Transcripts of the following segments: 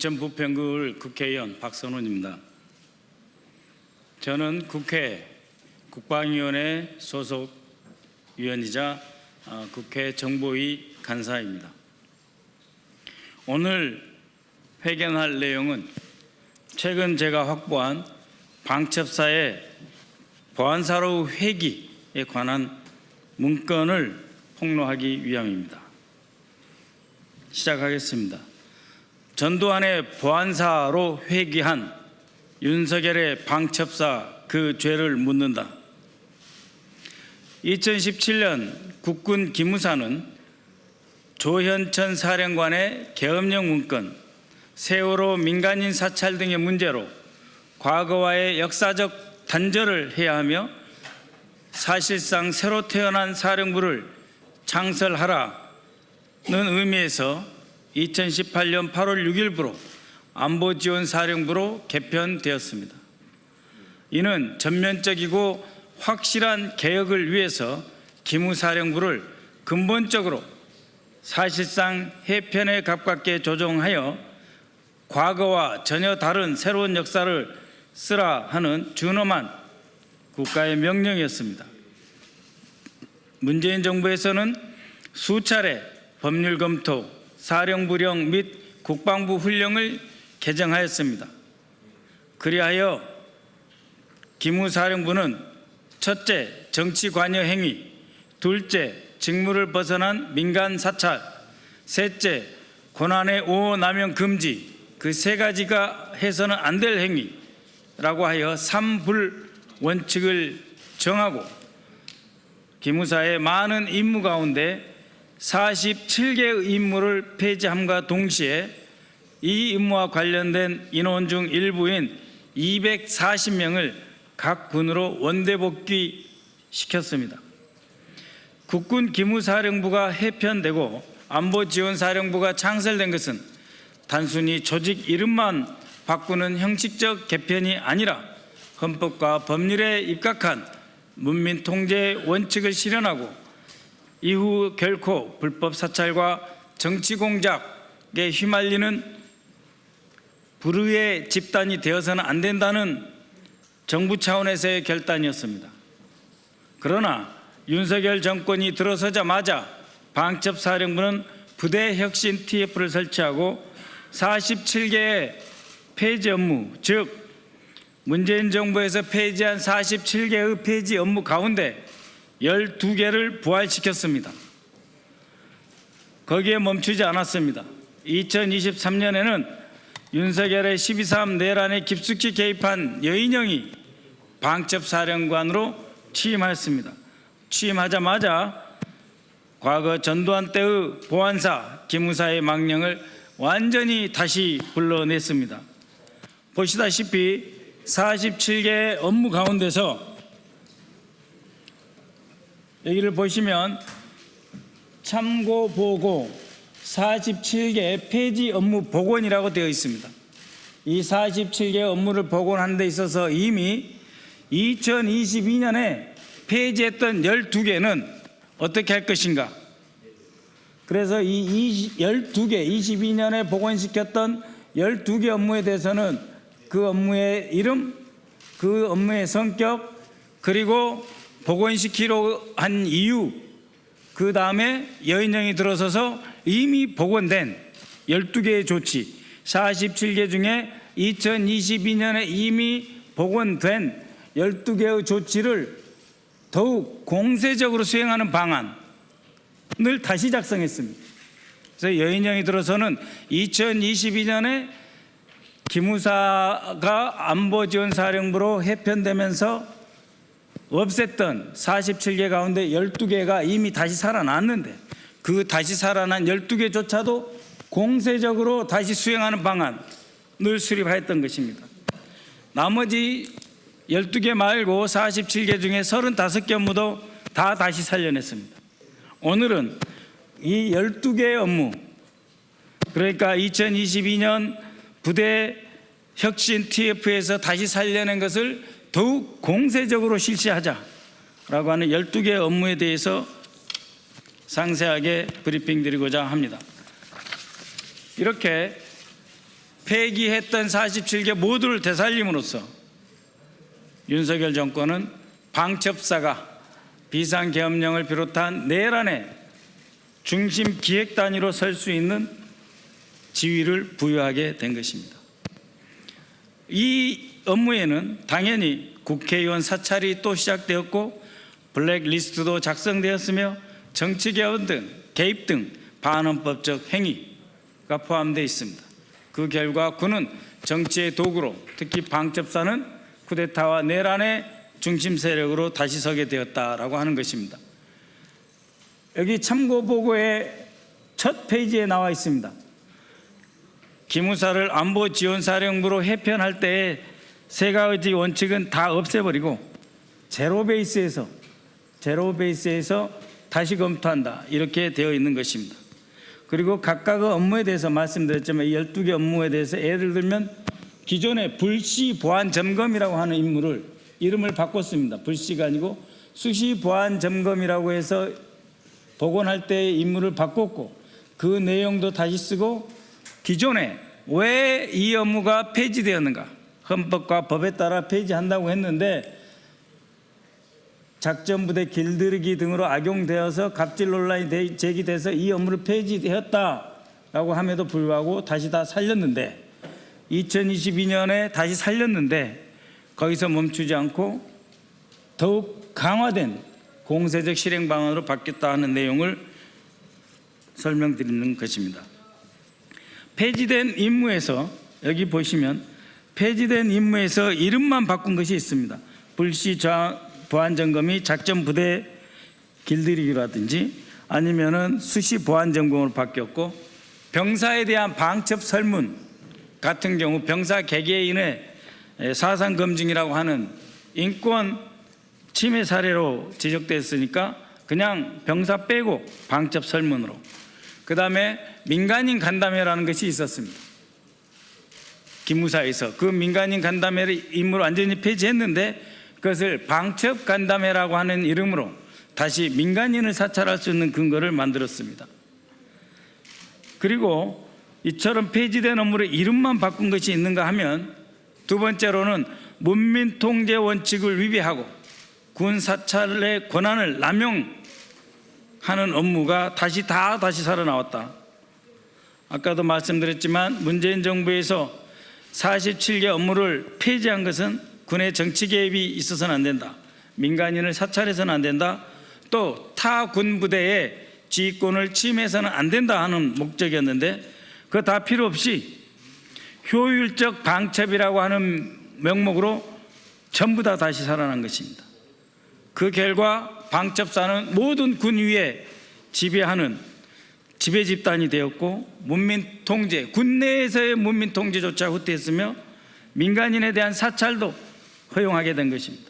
인천 부평구 국회의원 박선훈입니다. 저는 국회 국방위원회 소속 위원이자 국회 정보위 간사입니다. 오늘 회견할 내용은 최근 제가 확보한 방첩사의 보안사로 회기에 관한 문건을 폭로하기 위함입니다. 시작하겠습니다. 전두환의 보안사로 회귀한 윤석열의 방첩사 그 죄를 묻는다. 2017년 국군 기무사는 조현천 사령관의 계엄령 문건, 세월호 민간인 사찰 등의 문제로 과거와의 역사적 단절을 해야 하며 사실상 새로 태어난 사령부를 창설하라는 의미에서 2018년 8월 6일부로 안보지원사령부로 개편되었습니다. 이는 전면적이고 확실한 개혁을 위해서 기무사령부를 근본적으로 사실상 해편에 가깝게 조정하여 과거와 전혀 다른 새로운 역사를 쓰라 하는 준엄한 국가의 명령이었습니다. 문재인 정부에서는 수차례 법률 검토, 사령부령 및 국방부 훈령을 개정하였습니다. 그리하여 기무사령부는 첫째, 정치 관여 행위, 둘째, 직무를 벗어난 민간 사찰, 셋째, 권한의 오호 남용 금지, 그 세 가지가 해서는 안 될 행위라고 하여 3불 원칙을 정하고 기무사의 많은 임무 가운데 47개의 임무를 폐지함과 동시에 이 임무와 관련된 인원 중 일부인 240명을 각 군으로 원대 복귀시켰습니다. 국군 기무사령부가 해편되고 안보지원사령부가 창설된 것은 단순히 조직 이름만 바꾸는 형식적 개편이 아니라 헌법과 법률에 입각한 문민 통제 원칙을 실현하고 이후 결코 불법 사찰과 정치 공작에 휘말리는 불의의 집단이 되어서는 안 된다는 정부 차원에서의 결단이었습니다. 그러나 윤석열 정권이 들어서자마자 방첩사령부는 부대 혁신 TF를 설치하고 47개의 폐지 업무, 즉 문재인 정부에서 폐지한 47개의 폐지 업무 가운데 12개를 부활시켰습니다. 거기에 멈추지 않았습니다. 2023년에는 윤석열의 12.3 내란에 깊숙이 개입한 여인영이 방첩사령관으로 취임하였습니다. 취임하자마자 과거 전두환 때의 보안사, 기무사의 망령을 완전히 다시 불러냈습니다. 보시다시피 47개의 업무 가운데서 여기를 보시면 참고보고 47개 폐지 업무 복원이라고 되어 있습니다. 이 47개 업무를 복원하는 데 있어서 이미 2022년에 폐지했던 12개는 어떻게 할 것인가? 그래서 이 12개, 22년에 복원시켰던 12개 업무에 대해서는 그 업무의 이름, 그 업무의 성격, 그리고 복원시키려 한 이유, 그 다음에 여인령이 들어서서 이미 복원된 12개의 조치, 47개 중에 2022년에 이미 복원된 12개의 조치를 더욱 공세적으로 수행하는 방안을 다시 작성했습니다. 그래서 여인령이 들어서는 2022년에 기무사가 안보지원사령부로 해편되면서 없앴던 47개 가운데 12개가 이미 다시 살아났는데 그 다시 살아난 12개조차도 공세적으로 다시 수행하는 방안을 수립하였던 것입니다. 나머지 12개 말고 47개 중에 35개 업무도 다 다시 살려냈습니다. 오늘은 이 12개의 업무, 그러니까 2022년 부대 혁신 TF에서 다시 살려낸 것을 더욱 공세적으로 실시하자라고 하는 12개의 업무에 대해서 상세하게 브리핑 드리고자 합니다. 이렇게 폐기했던 47개 모두를 되살림으로써 윤석열 정권은 방첩사가 비상계엄령을 비롯한 내란의 중심 기획단위로 설 수 있는 지위를 부여하게 된 것입니다. 이 업무에는 당연히 국회의원 사찰이 또 시작되었고 블랙리스트도 작성되었으며 정치개혁 등 개입 등 반헌법적 행위가 포함되어 있습니다. 그 결과 군은 정치의 도구로, 특히 방첩사는 쿠데타와 내란의 중심 세력으로 다시 서게 되었다라고 하는 것입니다. 여기 참고보고의 첫 페이지에 나와 있습니다. 기무사를 안보지원사령부로 해편할 때의 세 가지 원칙은 다 없애버리고 제로 베이스에서 다시 검토한다, 이렇게 되어 있는 것입니다. 그리고 각각의 업무에 대해서 말씀드렸지만 이 12개 업무에 대해서 예를 들면 기존의 불시 보안 점검이라고 하는 임무를 이름을 바꿨습니다. 불시가 아니고 수시 보안 점검이라고 해서 복원할 때의 임무를 바꿨고 그 내용도 다시 쓰고 기존에 왜 이 업무가 폐지되었는가, 헌법과 법에 따라 폐지한다고 했는데 작전부대 길들이기 등으로 악용되어서 갑질 논란이 제기돼서 이 업무를 폐지되었다라고 함에도 불구하고 다시 다 살렸는데 2022년에 다시 살렸는데 거기서 멈추지 않고 더욱 강화된 공세적 실행 방안으로 바뀌었다 하는 내용을 설명드리는 것입니다. 폐지된 임무에서 여기 보시면 폐지된 임무에서 이름만 바꾼 것이 있습니다. 불시 보안 점검이 작전 부대 길들이기라든지 아니면은 수시 보안 점검으로 바뀌었고 병사에 대한 방첩 설문 같은 경우 병사 개개인의 사상 검증이라고 하는 인권 침해 사례로 지적됐으니까 그냥 병사 빼고 방첩 설문으로, 그 다음에 민간인 간담회라는 것이 있었습니다. 기무사에서 그 민간인 간담회를 임무를 완전히 폐지했는데 그것을 방첩 간담회라고 하는 이름으로 다시 민간인을 사찰할 수 있는 근거를 만들었습니다. 그리고 이처럼 폐지된 업무를 이름만 바꾼 것이 있는가 하면 두 번째로는 문민 통제 원칙을 위배하고 군 사찰의 권한을 남용하는 업무가 다시 살아나왔다. 아까도 말씀드렸지만 문재인 정부에서 47개 업무를 폐지한 것은 군의 정치 개입이 있어서는 안 된다, 민간인을 사찰해서는 안 된다, 또 타 군부대의 지휘권을 침해해서는 안 된다 하는 목적이었는데 그거 다 필요 없이 효율적 방첩이라고 하는 명목으로 전부 다 다시 살아난 것입니다. 그 결과 방첩사는 모든 군 위에 지배하는 지배 집단이 되었고 문민 통제, 군 내에서의 문민 통제조차 후퇴했으며 민간인에 대한 사찰도 허용하게 된 것입니다.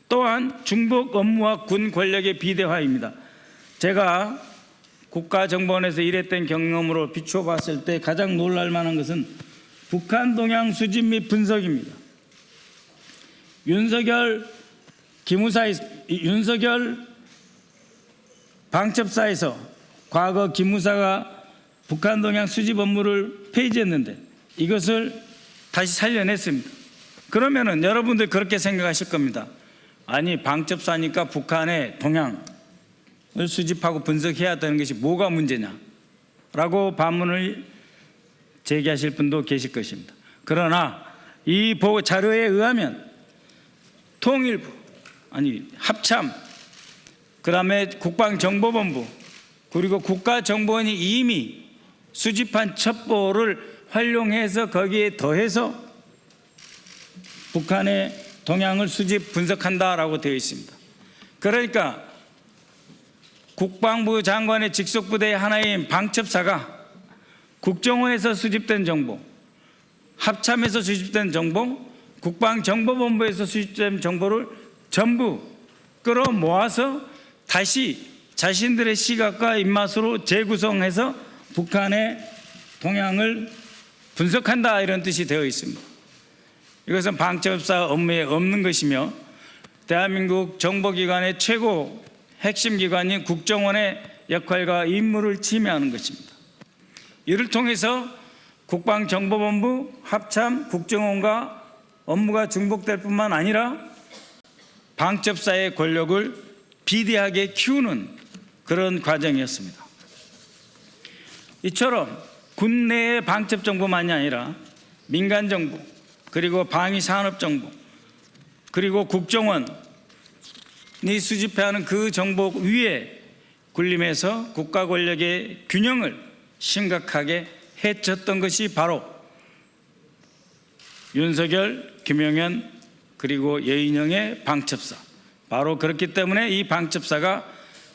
또한 중복 업무와 군 권력의 비대화입니다. 제가 국가정보원에서 일했던 경험으로 비추어 봤을 때 가장 놀랄 만한 것은 북한 동향 수집 및 분석입니다. 윤석열 방첩사에서 과거 기무사가 북한 동향 수집 업무를 폐지했는데 이것을 다시 살려냈습니다. 그러면은 여러분들 그렇게 생각하실 겁니다. 아니 방첩사니까 북한의 동향을 수집하고 분석해야 되는 것이 뭐가 문제냐라고 반문을 제기하실 분도 계실 것입니다. 그러나 이 보고 자료에 의하면 통일부, 합참, 그 다음에 국방정보본부, 그리고 국가정보원이 이미 수집한 첩보를 활용해서 거기에 더해서 북한의 동향을 수집 분석한다라고 되어 있습니다. 그러니까 국방부 장관의 직속부대의 하나인 방첩사가 국정원에서 수집된 정보, 합참에서 수집된 정보, 국방정보본부에서 수집된 정보를 전부 끌어모아서 다시 자신들의 시각과 입맛으로 재구성해서 북한의 동향을 분석한다, 이런 뜻이 되어 있습니다. 이것은 방첩사 업무에 없는 것이며 대한민국 정보기관의 최고 핵심 기관인 국정원의 역할과 임무를 침해하는 것입니다. 이를 통해서 국방정보본부, 합참, 국정원과 업무가 중복될 뿐만 아니라 방첩사의 권력을 비대하게 키우는 그런 과정이었습니다. 이처럼 군 내의 방첩 정보만이 아니라 민간 정보, 그리고 방위산업정보, 그리고 국정원이 수집해야 하는 그 정보 위에 군림해서 국가 권력의 균형을 심각하게 해쳤던 것이 바로 윤석열, 김용현 그리고 여인영의 방첩사, 바로 그렇기 때문에 이 방첩사가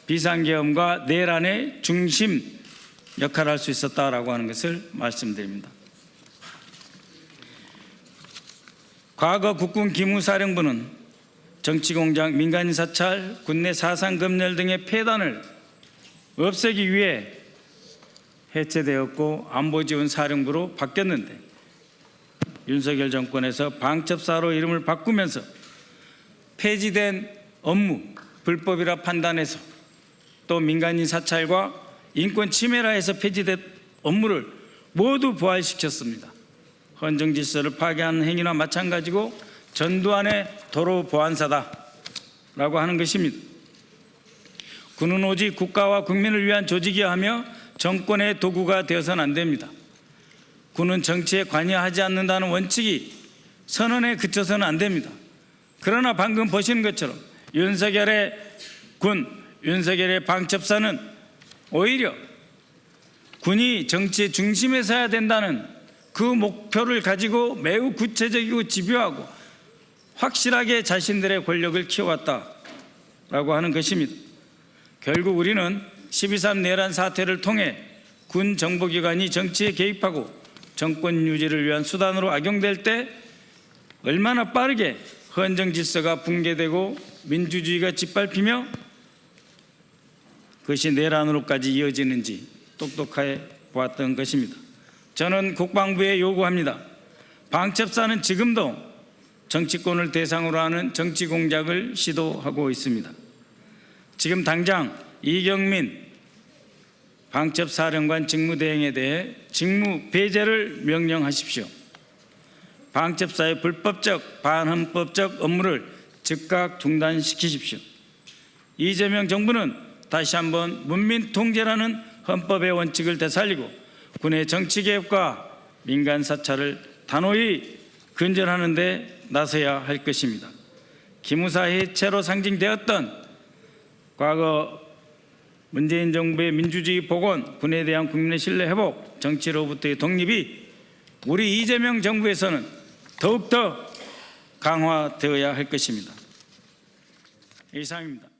비상계엄과 내란의 중심 역할을 할 수 있었다라고 하는 것을 말씀드립니다. 과거 국군 기무사령부는 정치공작, 민간인 사찰, 군내 사상검열 등의 폐단을 없애기 위해 해체되었고 안보지원사령부로 바뀌었는데, 윤석열 정권에서 방첩사로 이름을 바꾸면서 폐지된 업무, 불법이라 판단해서 또 민간인 사찰과 인권 침해라 해서 폐지된 업무를 모두 부활시켰습니다. 헌정 질서를 파괴하는 행위나 마찬가지고 전두환의 도로 보안사다라고 하는 것입니다. 군은 오직 국가와 국민을 위한 조직이어야 하며 정권의 도구가 되어서는 안 됩니다. 군은 정치에 관여하지 않는다는 원칙이 선언에 그쳐서는 안 됩니다. 그러나 방금 보시는 것처럼 윤석열의 군, 윤석열의 방첩사는 오히려 군이 정치의 중심에 서야 된다는 그 목표를 가지고 매우 구체적이고 집요하고 확실하게 자신들의 권력을 키워왔다라고 하는 것입니다. 결국 우리는 12.3 내란 사태를 통해 군 정보기관이 정치에 개입하고 정권 유지를 위한 수단으로 악용될 때 얼마나 빠르게 헌정 질서가 붕괴되고 민주주의가 짓밟히며 그것이 내란으로까지 이어지는지 똑똑하게 보았던 것입니다. 저는 국방부에 요구합니다. 방첩사는 지금도 정치권을 대상으로 하는 정치 공작을 시도하고 있습니다. 지금 당장 이경민 방첩사령관 직무대행에 대해 직무 배제를 명령하십시오. 방첩사의 불법적, 반헌법적 업무를 즉각 중단시키십시오. 이재명 정부는 다시 한번 문민 통제라는 헌법의 원칙을 되살리고 군의 정치개혁과 민간 사찰을 단호히 근절하는 데 나서야 할 것입니다. 기무사 해체로 상징되었던 과거 문재인 정부의 민주주의 복원, 군에 대한 국민의 신뢰 회복, 정치로부터의 독립이 우리 이재명 정부에서는 더욱더 강화되어야 할 것입니다. 이상입니다.